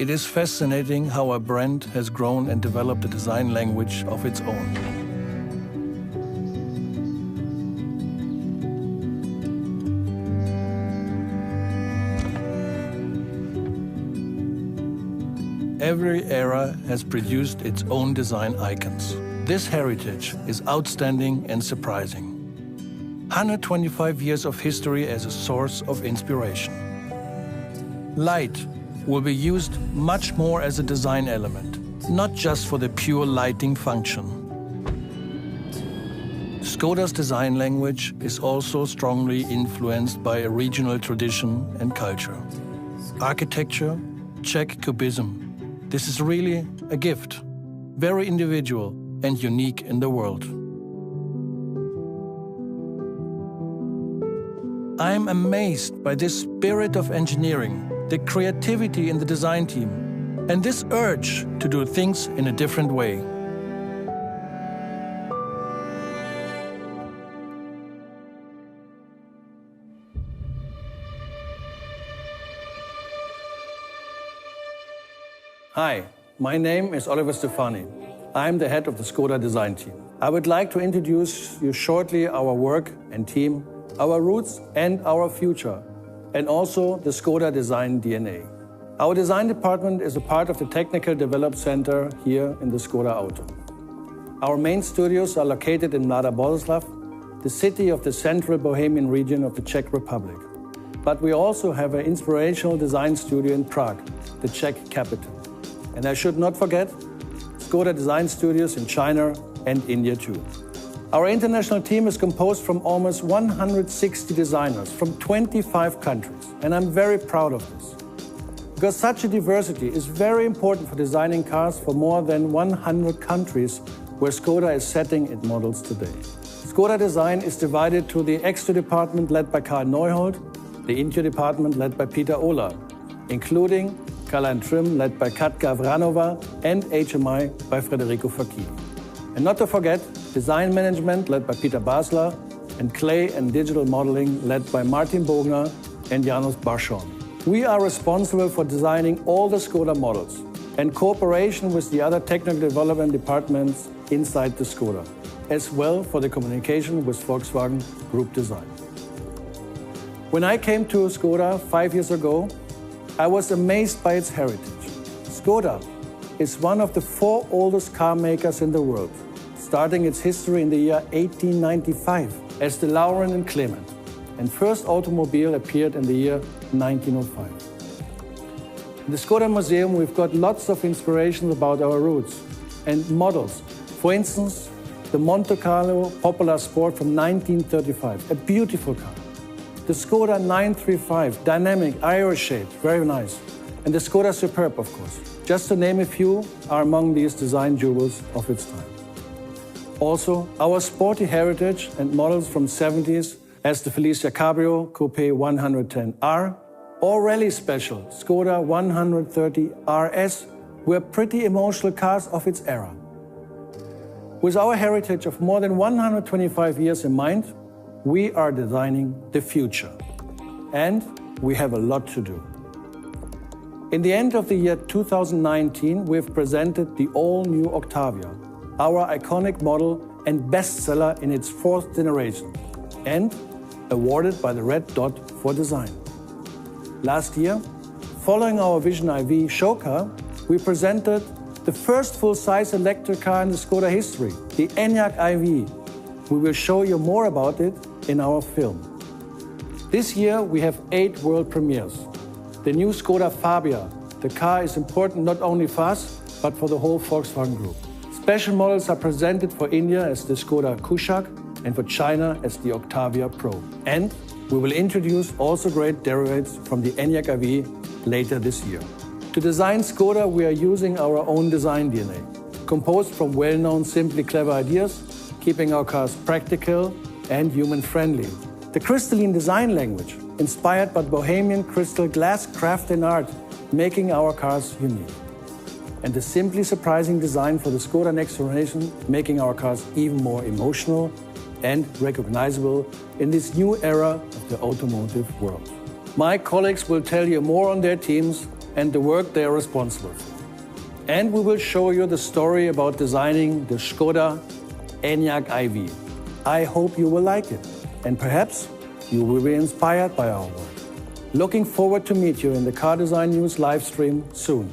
It is fascinating how a brand has grown and developed a design language of its own. Every era has produced its own design icons. This heritage is outstanding and surprising. 125 years of history as a source of inspiration. Light will be used much more as a design element, not just for the pure lighting function. SKODA's design language is also strongly influenced by a regional tradition and culture. Architecture, Czech Cubism. This is really a gift, very individual and unique in the world. I'm amazed by this spirit of engineering, the creativity in the design team, and this urge to do things in a different way. Hi, my name is Oliver Stefani. I'm the head of the SKODA design team. I would like to introduce you shortly our work and team, our roots and our future, and also the SKODA design DNA. Our design department is a part of the Technical Development Center here in the SKODA Auto. Our main studios are located in Mladá Boleslav, the city of the central Bohemian region of the Czech Republic. But we also have an inspirational design studio in Prague, the Czech capital. And I should not forget SKODA design studios in China and India too. Our international team is composed from almost 160 designers from 25 countries, and I'm very proud of this. Because such a diversity is very important for designing cars for more than 100 countries where SKODA is setting its models today. SKODA design is divided to the exterior department led by Karl Neuhold, the interior department led by Peter Ola, including Color and Trim led by Katka Vranova and HMI by Federico Facchini. And not to forget, design management led by Peter Basler and clay and digital modeling led by Martin Bogner and Janos Barschon. We are responsible for designing all the SKODA models and cooperation with the other technical development departments inside the SKODA, as well for the communication with Volkswagen Group Design. When I came to SKODA 5 years ago, I was amazed by its heritage. SKODA is one of the 4 oldest car makers in the world, starting its history in the year 1895 as the Lauren and Clement, and first automobile appeared in the year 1905. In the SKODA Museum, we've got lots of inspiration about our roots and models. For instance, the Monte Carlo Popular Sport from 1935, a beautiful car. The SKODA 935, dynamic, Aero-shaped, very nice. And the SKODA Superb, of course. Just to name a few, are among these design jewels of its time. Also, our sporty heritage and models from 70s, as the Felicia Cabrio Coupe 110R, or rally special SKODA 130 RS, were pretty emotional cars of its era. With our heritage of more than 125 years in mind, we are designing the future, and we have a lot to do. In the end of the year 2019, we've presented the all-new Octavia, our iconic model and bestseller in its 4th generation, and awarded by the Red Dot for design. Last year, following our Vision IV show car, we presented the first full-size electric car in the SKODA history, the ENYAQ IV. We will show you more about it in our film. This year we have 8 world premieres. The new SKODA Fabia. The car is important not only for us, but for the whole Volkswagen Group. Special models are presented for India as the SKODA Kushaq and for China as the Octavia Pro. And we will introduce also great derivatives from the ENYAQ IV later this year. To design SKODA, we are using our own design DNA, composed from well-known Simply Clever ideas, keeping our cars practical and human-friendly. The crystalline design language, inspired by Bohemian crystal glass craft and art, making our cars unique. And the simply surprising design for the SKODA next generation, making our cars even more emotional and recognizable in this new era of the automotive world. My colleagues will tell you more on their teams and the work they are responsible for. And we will show you the story about designing the SKODA ENYAQ iV. I hope you will like it, and perhaps you will be inspired by our work. Looking forward to meet you in the Car Design News live stream soon.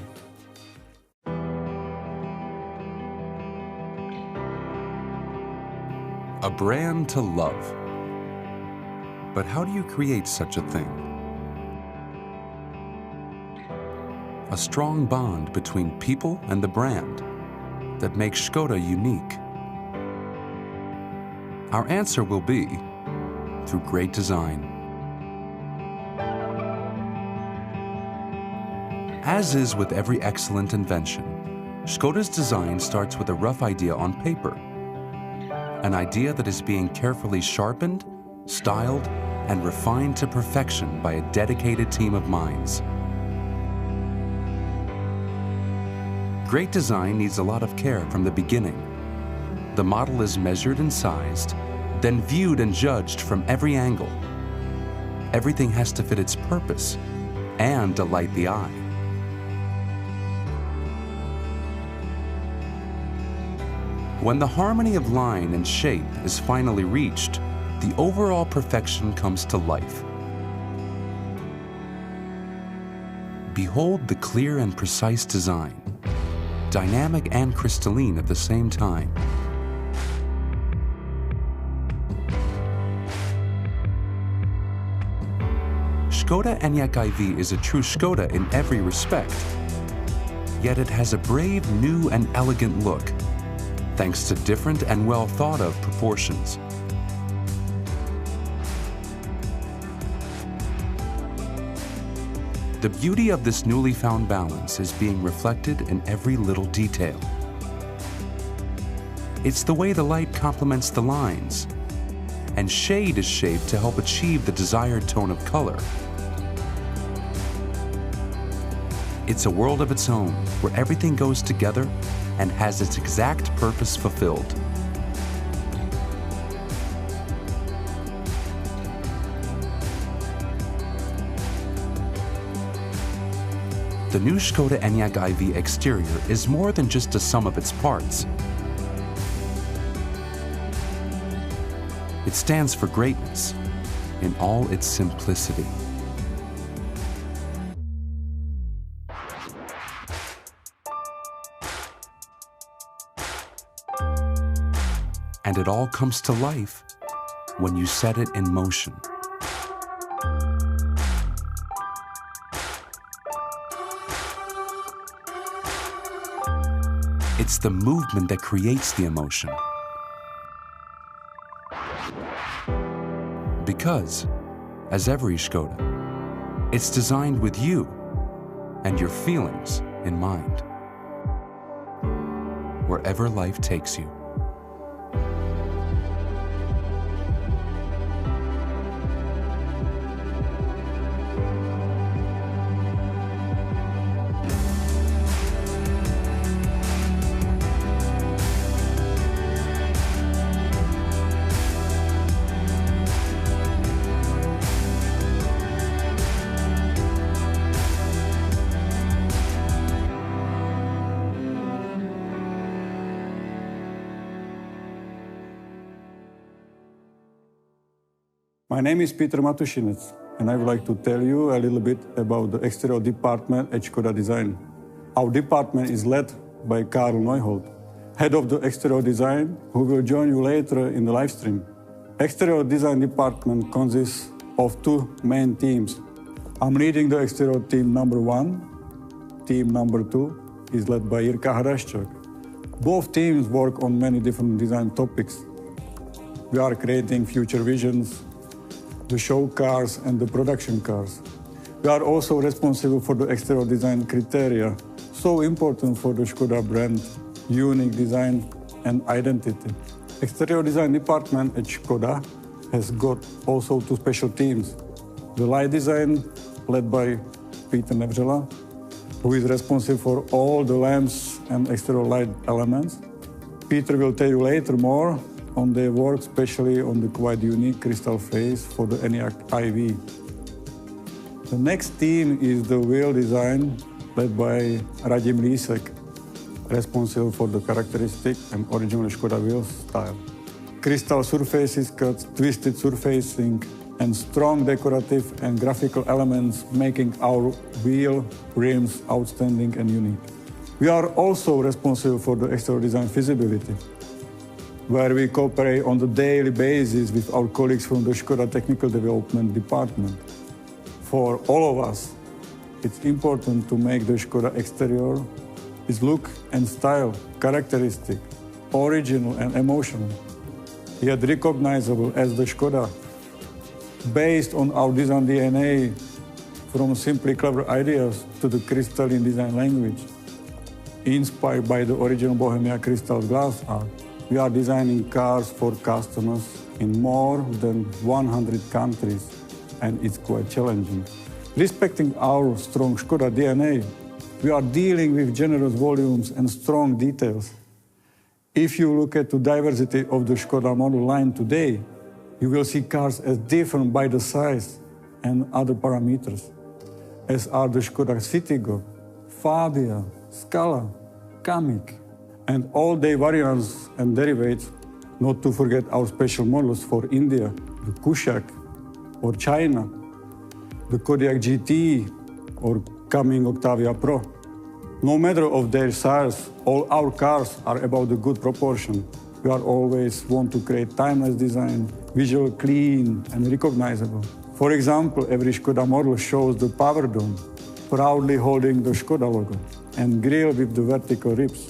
A brand to love. But how do you create such a thing? A strong bond between people and the brand that makes SKODA unique. Our answer will be through great design. As is with every excellent invention, SKODA's design starts with a rough idea on paper. An idea that is being carefully sharpened, styled, and refined to perfection by a dedicated team of minds. Great design needs a lot of care from the beginning. The model is measured and sized, then viewed and judged from every angle. Everything has to fit its purpose and delight the eye. When the harmony of line and shape is finally reached, the overall perfection comes to life. Behold the clear and precise design, dynamic and crystalline at the same time. SKODA ENYAQ iV is a true SKODA in every respect, yet it has a brave, new and elegant look, thanks to different and well thought of proportions. The beauty of this newly found balance is being reflected in every little detail. It's the way the light complements the lines, and shade is shaped to help achieve the desired tone of color. It's a world of its own, where everything goes together and has its exact purpose fulfilled. The new SKODA ENYAQ iV exterior is more than just a sum of its parts. It stands for greatness in all its simplicity. And it all comes to life when you set it in motion. It's the movement that creates the emotion. Because, as every SKODA, it's designed with you and your feelings in mind, wherever life takes you. My name is Peter Matušinec, and I would like to tell you a little bit about the exterior department at SKODA Design. Our department is led by Karl Neuhold, head of the exterior design, who will join you later in the live stream. Exterior design department consists of two main teams. I'm leading the exterior team number 1. Team number 2 is led by Jirka Haraščák. Both teams work on many different design topics. We are creating future visions, the show cars and the production cars. We are also responsible for the exterior design criteria, so important for the SKODA brand, unique design and identity. Exterior design department at SKODA has got also two special teams. The light design, led by Peter Nevřela, who is responsible for all the lamps and exterior light elements. Peter will tell you later more on their work, especially on the quite unique crystal face for the ENYAQ iV. The next team is the wheel design, led by Radim Lísek, responsible for the characteristic and original Škoda wheel style. Crystal surfaces cut, twisted surfacing, and strong decorative and graphical elements making our wheel rims outstanding and unique. We are also responsible for the exterior design feasibility, where we cooperate on the daily basis with our colleagues from the Škoda Technical Development Department. For all of us, it's important to make the Škoda exterior its look and style characteristic, original and emotional, yet recognizable as the Škoda, based on our design DNA, from simply clever ideas to the crystalline design language. Inspired by the original Bohemia crystal glass art, we are designing cars for customers in more than 100 countries, and it's quite challenging. Respecting our strong Škoda DNA, we are dealing with generous volumes and strong details. If you look at the diversity of the Škoda model line today, you will see cars as different by the size and other parameters, as are the Škoda Citigo, Fabia, Scala, Kamiq, and all their variants and derivatives, not to forget our special models for India, the Kushaq, or China, the Kodiaq GT, or coming Octavia Pro. No matter of their size, all our cars are about the good proportion. We are always want to create timeless design, visual clean and recognizable. For example, every Škoda model shows the power dome, proudly holding the Škoda logo, and grille with the vertical ribs.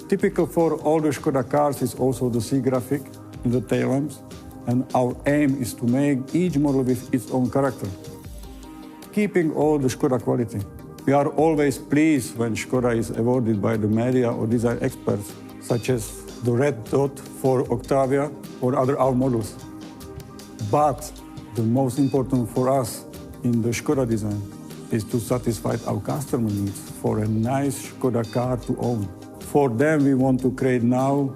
Typical for all the Škoda cars is also the C graphic in the tail lamps, and our aim is to make each model with its own character, keeping all the Škoda quality. We are always pleased when Škoda is awarded by the media or design experts, such as the Red Dot for Octavia or other our models. But the most important for us in the Škoda design is to satisfy our customer needs for a nice Škoda car to own. For them, we want to create now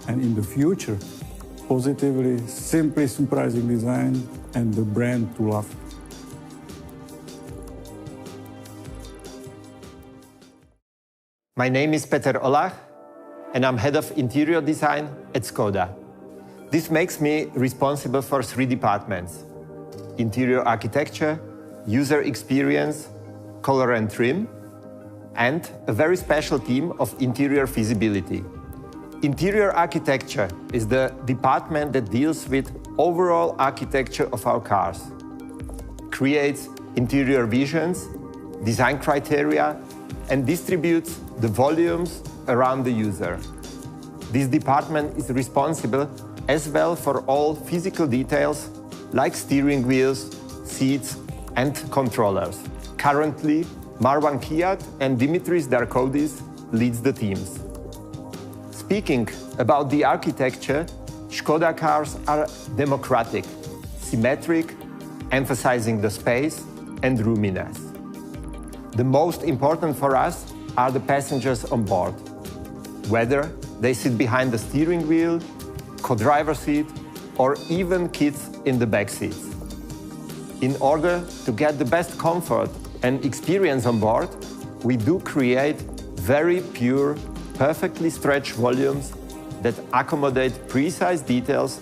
and in the future positively, simply surprising design and the brand to love. My name is Peter Olach, and I'm head of interior design at SKODA. This makes me responsible for 3 departments: interior architecture, user experience, color and trim, and a very special team of interior feasibility. Interior architecture is the department that deals with overall architecture of our cars, creates interior visions, design criteria, and distributes the volumes around the user. This department is responsible as well for all physical details like steering wheels, seats, and controllers. Currently, Marwan Kiat and Dimitris Darkodis leads the teams. Speaking about the architecture, Škoda cars are democratic, symmetric, emphasizing the space and roominess. The most important for us are the passengers on board, whether they sit behind the steering wheel, co-driver seat, or even kids in the back seats. In order to get the best comfort and experience on board, we do create very pure, perfectly stretched volumes that accommodate precise details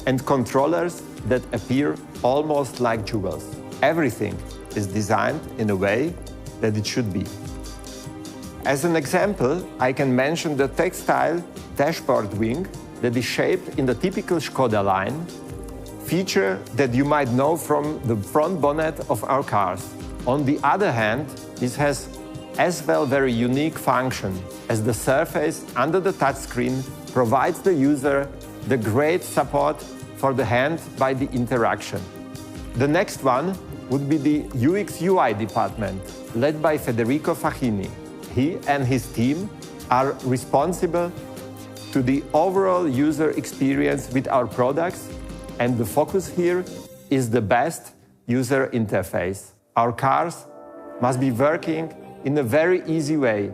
and controllers that appear almost like jewels. Everything is designed in a way that it should be. As an example, I can mention the textile dashboard wing that is shaped in the typical Škoda line, feature that you might know from the front bonnet of our cars. On the other hand, this has as well very unique function, as the surface under the touchscreen provides the user the great support for the hand by the interaction. The next one would be the UX/UI department, led by Federico Facchini. He and his team are responsible to the overall user experience with our products, and the focus here is the best user interface. Our cars must be working in a very easy way.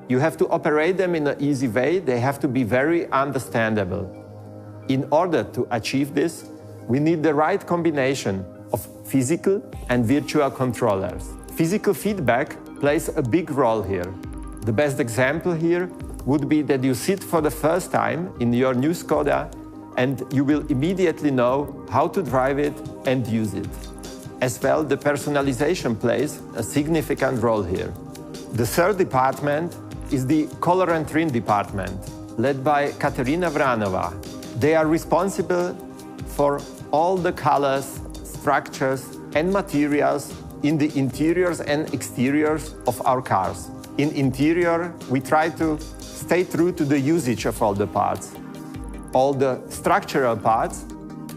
You have to operate them in an easy way. They have to be very understandable. In order to achieve this, we need the right combination of physical and virtual controllers. Physical feedback plays a big role here. The best example here would be that you sit for the first time in your new Skoda and you will immediately know how to drive it and use it. As well, the personalization plays a significant role here. The third department is the color and trim department, led by Katerina Vranova. They are responsible for all the colors, structures, and materials in the interiors and exteriors of our cars. In interior, we try to stay true to the usage of all the parts. All the structural parts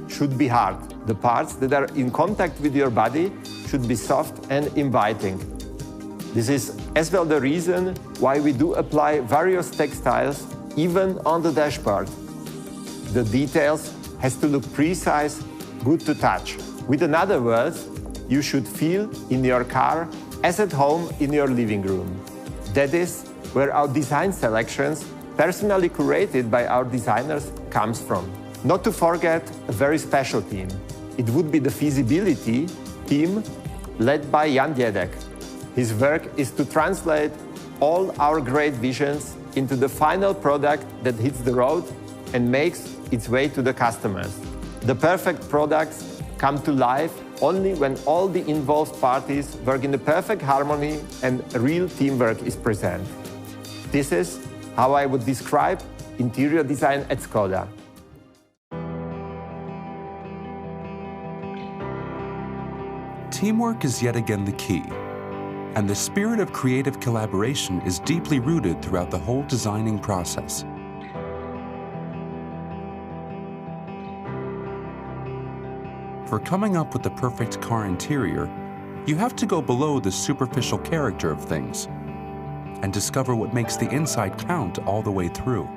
should be hard. The parts that are in contact with your body should be soft and inviting. This is as well the reason why we do apply various textiles even on the dashboard. The details has to look precise, good to touch. With other words, you should feel in your car as at home in your living room. That is where our design selections, personally curated by our designers, comes from. Not to forget a very special team. It would be the feasibility team led by Jan Diedek. His work is to translate all our great visions into the final product that hits the road and makes its way to the customers. The perfect products come to life only when all the involved parties work in the perfect harmony and real teamwork is present. This is how I would describe interior design at Skoda. Teamwork is yet again the key, and the spirit of creative collaboration is deeply rooted throughout the whole designing process. For coming up with the perfect car interior, you have to go below the superficial character of things and discover what makes the inside count all the way through.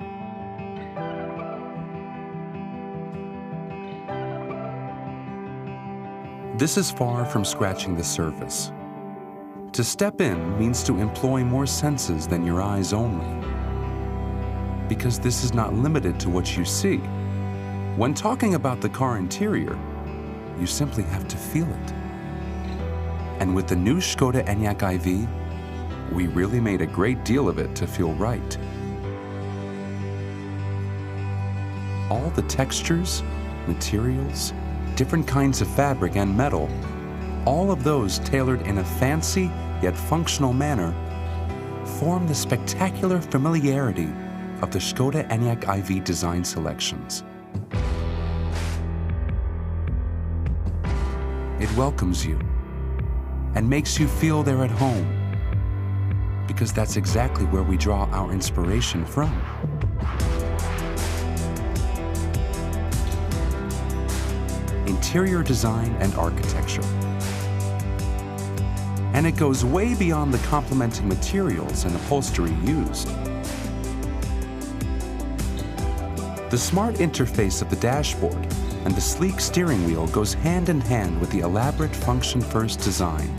This is far from scratching the surface. To step in means to employ more senses than your eyes only, because this is not limited to what you see. When talking about the car interior, you simply have to feel it. And with the new SKODA ENYAQ iV, we really made a great deal of it to feel right. All the textures, materials, different kinds of fabric and metal, all of those tailored in a fancy yet functional manner, form the spectacular familiarity of the SKODA ENYAQ iV design selections. It welcomes you and makes you feel they're at home, because that's exactly where we draw our inspiration from. Interior design and architecture. And it goes way beyond the complementing materials and upholstery used. The smart interface of the dashboard and the sleek steering wheel goes hand in hand with the elaborate function-first design,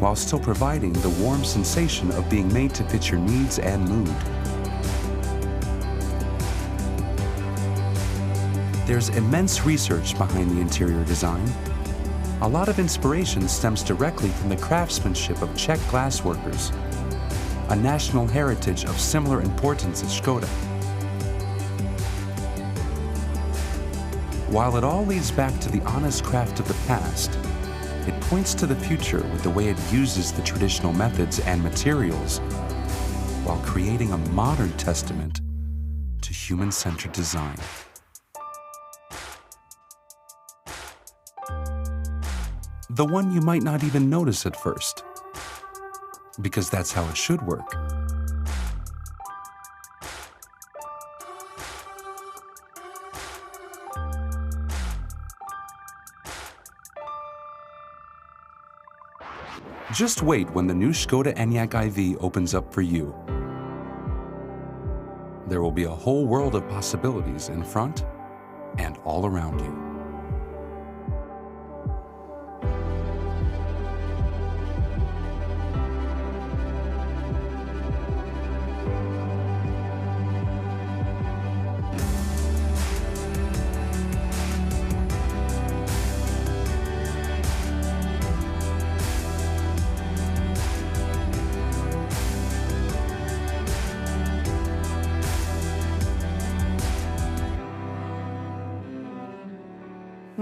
while still providing the warm sensation of being made to fit your needs and mood. There's immense research behind the interior design. A lot of inspiration stems directly from the craftsmanship of Czech glassworkers, a national heritage of similar importance at Skoda. While it all leads back to the honest craft of the past, it points to the future with the way it uses the traditional methods and materials while creating a modern testament to human-centered design. The one you might not even notice at first, because that's how it should work. Just wait when the new SKODA ENYAQ iV opens up for you. There will be a whole world of possibilities in front and all around you.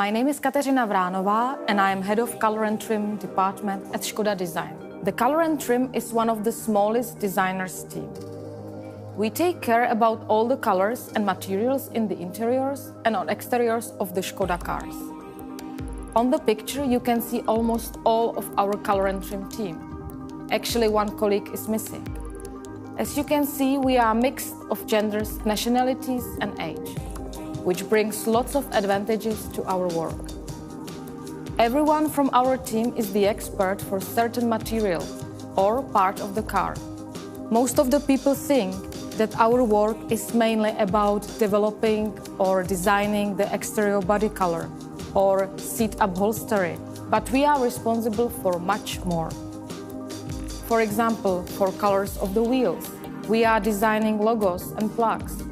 My name is Kateřina Vránová and I am Head of Color and Trim Department at SKODA Design. The Color and Trim is one of the smallest designers team. We take care about all the colors and materials in the interiors and on exteriors of the SKODA cars. On the picture you can see almost all of our Color and Trim team. Actually, one colleague is missing. As you can see, we are a mix of genders, nationalities and age, which brings lots of advantages to our work. Everyone from our team is the expert for certain material or part of the car. Most of the people think that our work is mainly about developing or designing the exterior body color or seat upholstery, but we are responsible for much more. For example, for colors of the wheels, we are designing logos and plugs,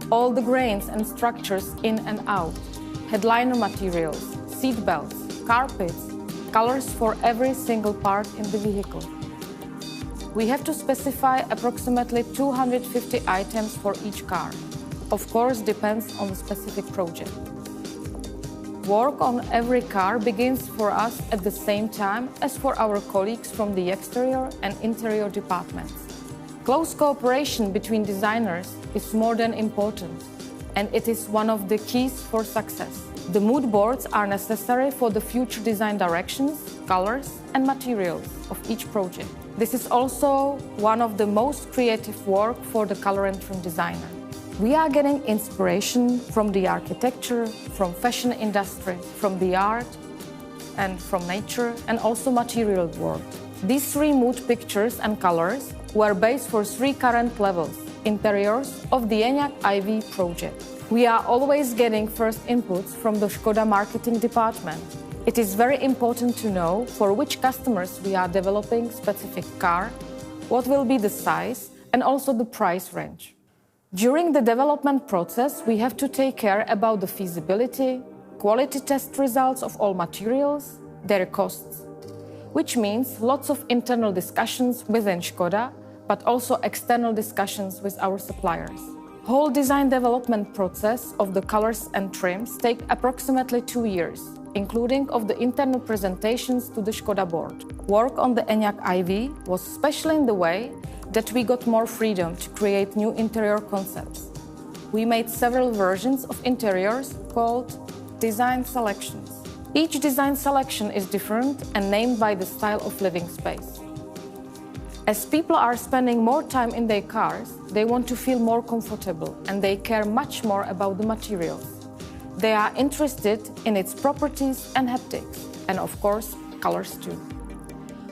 all the grains and structures in and out, headliner materials, seat belts, carpets, colors for every single part in the vehicle. We have to specify approximately 250 items for each car. Of course, depends on the specific project. Work on every car begins for us at the same time as for our colleagues from the exterior and interior departments. Close cooperation between designers is more than important, and it is one of the keys for success. The mood boards are necessary for the future design directions, colors and materials of each project. This is also one of the most creative work for the color and trim designer. We are getting inspiration from the architecture, from fashion industry, from the art and from nature, and also material world. These three mood pictures and colors were based for three current levels, interiors of the ENYAQ IV project. We are always getting first inputs from the SKODA marketing department. It is very important to know for which customers we are developing specific car, what will be the size and also the price range. During the development process, we have to take care about the feasibility, quality test results of all materials, their costs, which means lots of internal discussions within SKODA, but also external discussions with our suppliers. Whole design development process of the colors and trims take approximately 2 years, including of the internal presentations to the SKODA board. Work on the ENYAQ IV was special in the way that we got more freedom to create new interior concepts. We made several versions of interiors called design selections. Each design selection is different and named by the style of living space. As people are spending more time in their cars, they want to feel more comfortable and they care much more about the materials. They are interested in its properties and haptics, and of course, colors too.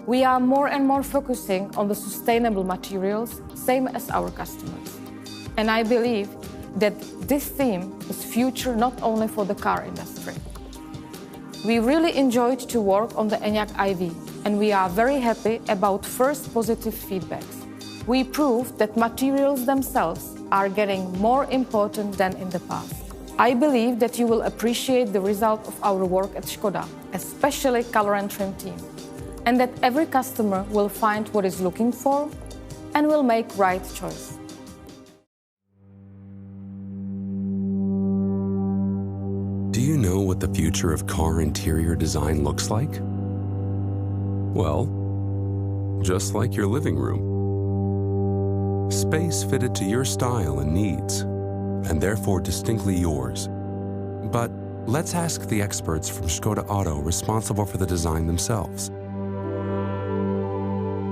We are more and more focusing on the sustainable materials, same as our customers. And I believe that this theme is future not only for the car industry. We really enjoyed to work on the ENYAQ IV, and we are very happy about first positive feedbacks. We proved that materials themselves are getting more important than in the past. I believe that you will appreciate the result of our work at SKODA, especially color and trim team, and that every customer will find what is looking for and will make right choice. Do you know what the future of car interior design looks like? Well, just like your living room. Space fitted to your style and needs, and therefore distinctly yours. But let's ask the experts from SKODA Auto responsible for the design themselves.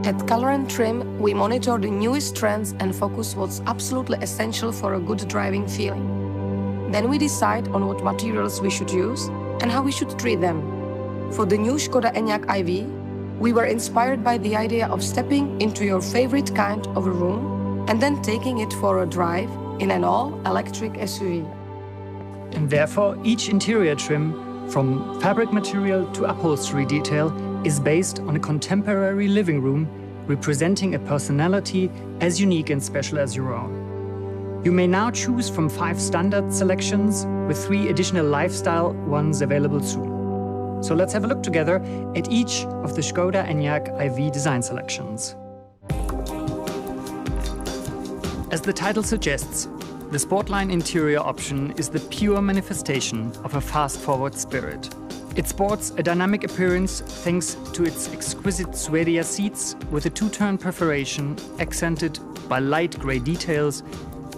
At Color and Trim, we monitor the newest trends and focus what's absolutely essential for a good driving feeling. Then we decide on what materials we should use and how we should treat them. For the new SKODA ENYAQ IV, we were inspired by the idea of stepping into your favorite kind of a room and then taking it for a drive in an all-electric SUV. And therefore, each interior trim, from fabric material to upholstery detail, is based on a contemporary living room representing a personality as unique and special as your own. You may now choose from 5 standard selections with 3 additional lifestyle ones available soon. So let's have a look together at each of the SKODA ENYAQ IV design selections. As the title suggests, the Sportline interior option is the pure manifestation of a fast-forward spirit. It sports a dynamic appearance thanks to its exquisite suede seats with a two-tone perforation accented by light grey details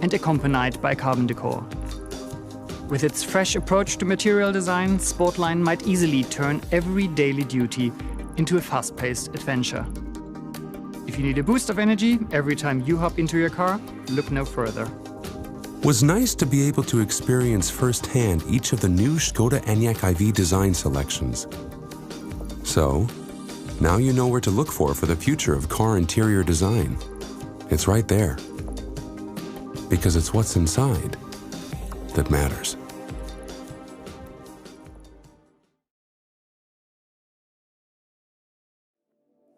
and accompanied by carbon decor. With its fresh approach to material design, Sportline might easily turn every daily duty into a fast-paced adventure. If you need a boost of energy every time you hop into your car, look no further. Was nice to be able to experience firsthand each of the new SKODA ENYAQ IV design selections. So, now you know where to look for the future of car interior design. It's right there. Because it's what's inside that matters.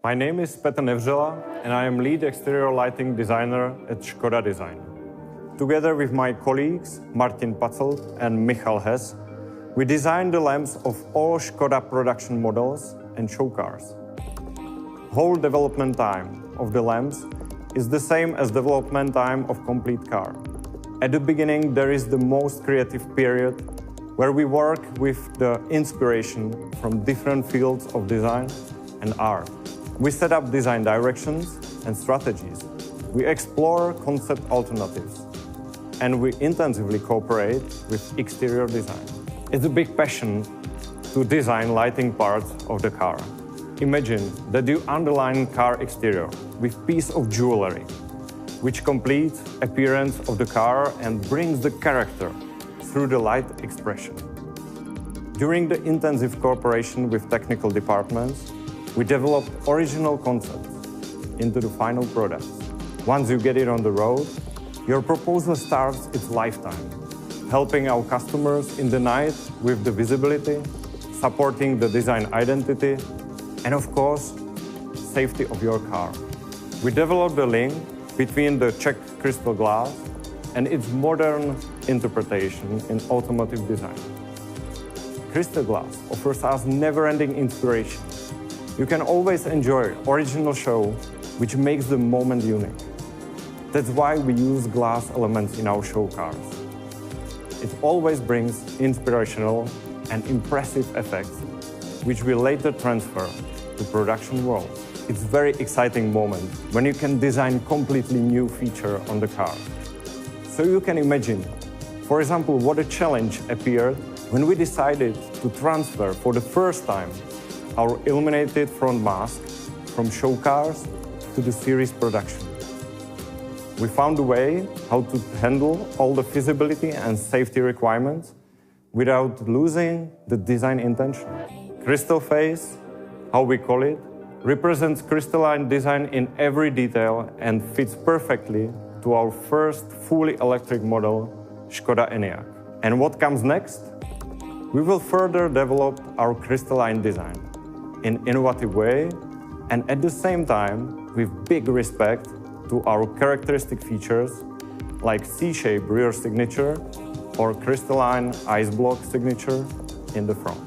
My name is Petr Nevřela, and I am lead exterior lighting designer at SKODA Design. Together with my colleagues Martin Pacelt and Michal Hess, we designed the lamps of all SKODA production models and show cars. Whole development time of the lamps is the same as development time of complete car. At the beginning, there is the most creative period where we work with the inspiration from different fields of design and art. We set up design directions and strategies. We explore concept alternatives. And we intensively cooperate with exterior design. It's a big passion to design lighting parts of the car. Imagine that you underline car exterior with piece of jewelry, which completes appearance of the car and brings the character through the light expression. During the intensive cooperation with technical departments, we developed original concepts into the final products. Once you get it on the road, your proposal starts its lifetime, helping our customers in the night with the visibility, supporting the design identity, and of course, safety of your car. We developed the link between the Czech crystal glass and its modern interpretation in automotive design. Crystal glass offers us never-ending inspiration. You can always enjoy original show, which makes the moment unique. That's why we use glass elements in our show cars. It always brings inspirational and impressive effects, which we later transfer to production world. It's a very exciting moment when you can design completely new feature on the car. So you can imagine, for example, what a challenge appeared when we decided to transfer for the first time our illuminated front mask from show cars to the series production. We found a way how to handle all the feasibility and safety requirements without losing the design intention. Crystal face, how we call it, represents crystalline design in every detail and fits perfectly to our first fully electric model, SKODA ENYAQ. And what comes next? We will further develop our crystalline design in innovative way and at the same time with big respect to our characteristic features like C-shaped rear signature or crystalline ice block signature in the front.